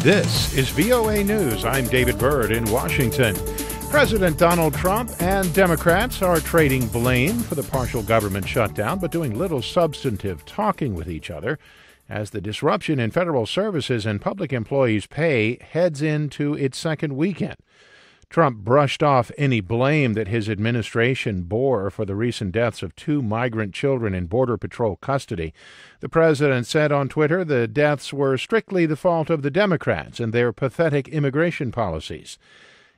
This is VOA News. I'm David Byrd in Washington. President Donald Trump and Democrats are trading blame for the partial government shutdown, but doing little substantive talking with each other as the disruption in federal services and public employees' pay heads into its second weekend. Trump brushed off any blame that his administration bore for the recent deaths of 2 migrant children in Border Patrol custody. The president said on Twitter the deaths were strictly the fault of the Democrats and their pathetic immigration policies.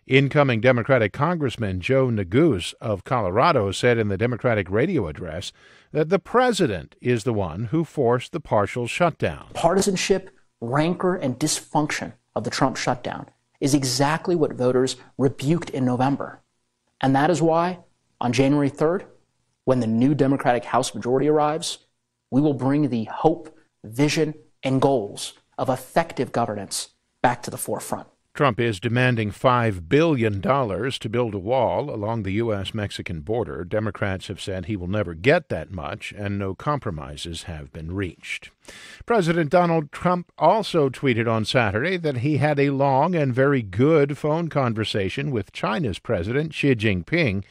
Incoming Democratic Congressman Joe Neguse of Colorado said in the Democratic radio address that the president is the one who forced the partial shutdown. Partisanship, rancor, and dysfunction of the Trump shutdown is exactly what voters rebuked in November. And that is why, on January 3rd, when the new Democratic House majority arrives, we will bring the hope, vision, and goals of effective governance back to the forefront. Trump is demanding $5 billion to build a wall along the U.S.-Mexican border. Democrats have said he will never get that much, and no compromises have been reached. President Donald Trump also tweeted on Saturday that he had a long and very good phone conversation with China's President Xi Jinping.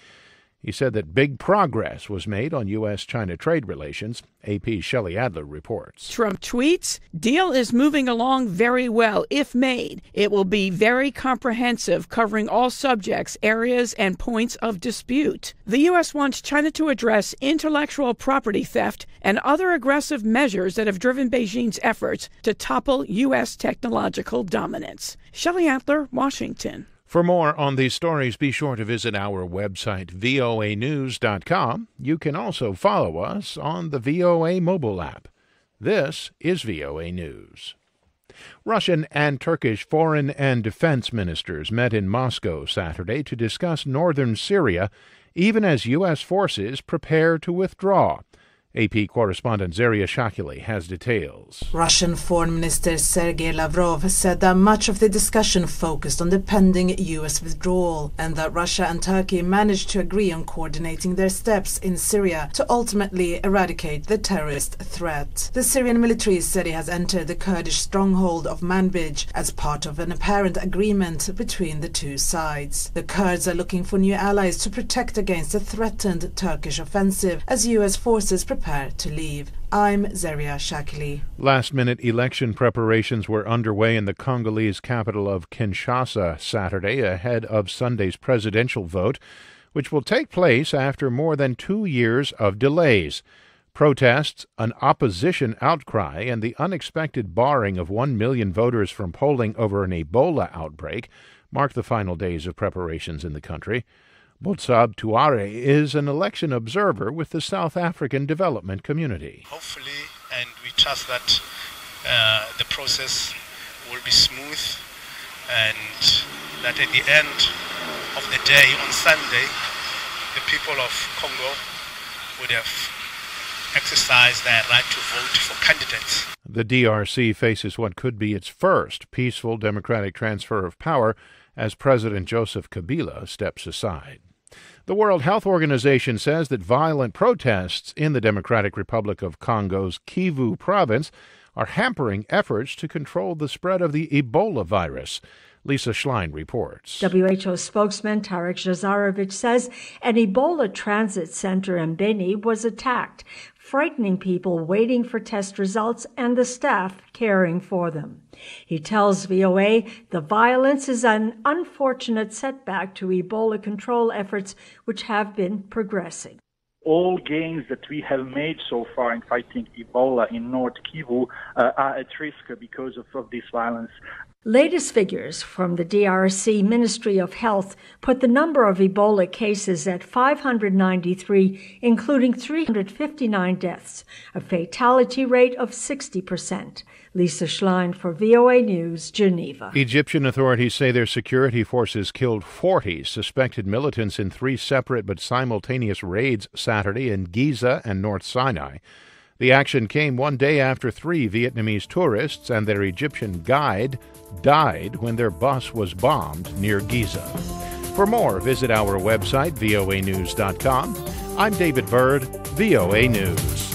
He said that big progress was made on U.S.-China trade relations. AP's Shelley Adler reports. Trump tweets, "Deal is moving along very well, if made. It will be very comprehensive, covering all subjects, areas, and points of dispute. The U.S. wants China to address intellectual property theft and other aggressive measures that have driven Beijing's efforts to topple U.S. technological dominance." Shelley Adler, Washington. For more on these stories, be sure to visit our website, voanews.com. You can also follow us on the VOA mobile app. This is VOA News. Russian and Turkish foreign and defense ministers met in Moscow Saturday to discuss northern Syria, even as U.S. forces prepare to withdraw. AP correspondent Zaria Shakili has details. Russian Foreign Minister Sergei Lavrov said that much of the discussion focused on the pending U.S. withdrawal and that Russia and Turkey managed to agree on coordinating their steps in Syria to ultimately eradicate the terrorist threat. The Syrian military said it has entered the Kurdish stronghold of Manbij as part of an apparent agreement between the two sides. The Kurds are looking for new allies to protect against a threatened Turkish offensive as U.S. forces prepare to leave. I'm Zaria Shakili. Last-minute election preparations were underway in the Congolese capital of Kinshasa Saturday ahead of Sunday's presidential vote, which will take place after more than 2 years of delays. Protests, an opposition outcry, and the unexpected barring of 1 million voters from polling over an Ebola outbreak mark the final days of preparations in the country. Botsab Tuare is an election observer with the South African Development Community. Hopefully, and we trust that the process will be smooth and that at the end of the day on Sunday, the people of Congo would have exercised their right to vote for candidates. The DRC faces what could be its first peaceful democratic transfer of power as President Joseph Kabila steps aside. The World Health Organization says that violent protests in the Democratic Republic of Congo's Kivu province are hampering efforts to control the spread of the Ebola virus. Lisa Schlein reports. WHO spokesman Tarek Jazarovich says an Ebola transit center in Beni was attacked, frightening people waiting for test results and the staff caring for them. He tells VOA the violence is an unfortunate setback to Ebola control efforts which have been progressing. All gains that we have made so far in fighting Ebola in North Kivu are at risk because of this violence. Latest figures from the DRC Ministry of Health put the number of Ebola cases at 593, including 359 deaths, a fatality rate of 60%. Lisa Schlein for VOA News, Geneva. Egyptian authorities say their security forces killed 40 suspected militants in 3 separate but simultaneous raids Saturday in Giza and North Sinai. The action came 1 day after 3 Vietnamese tourists and their Egyptian guide died when their bus was bombed near Giza. For more, visit our website, voanews.com. I'm David Byrd, VOA News.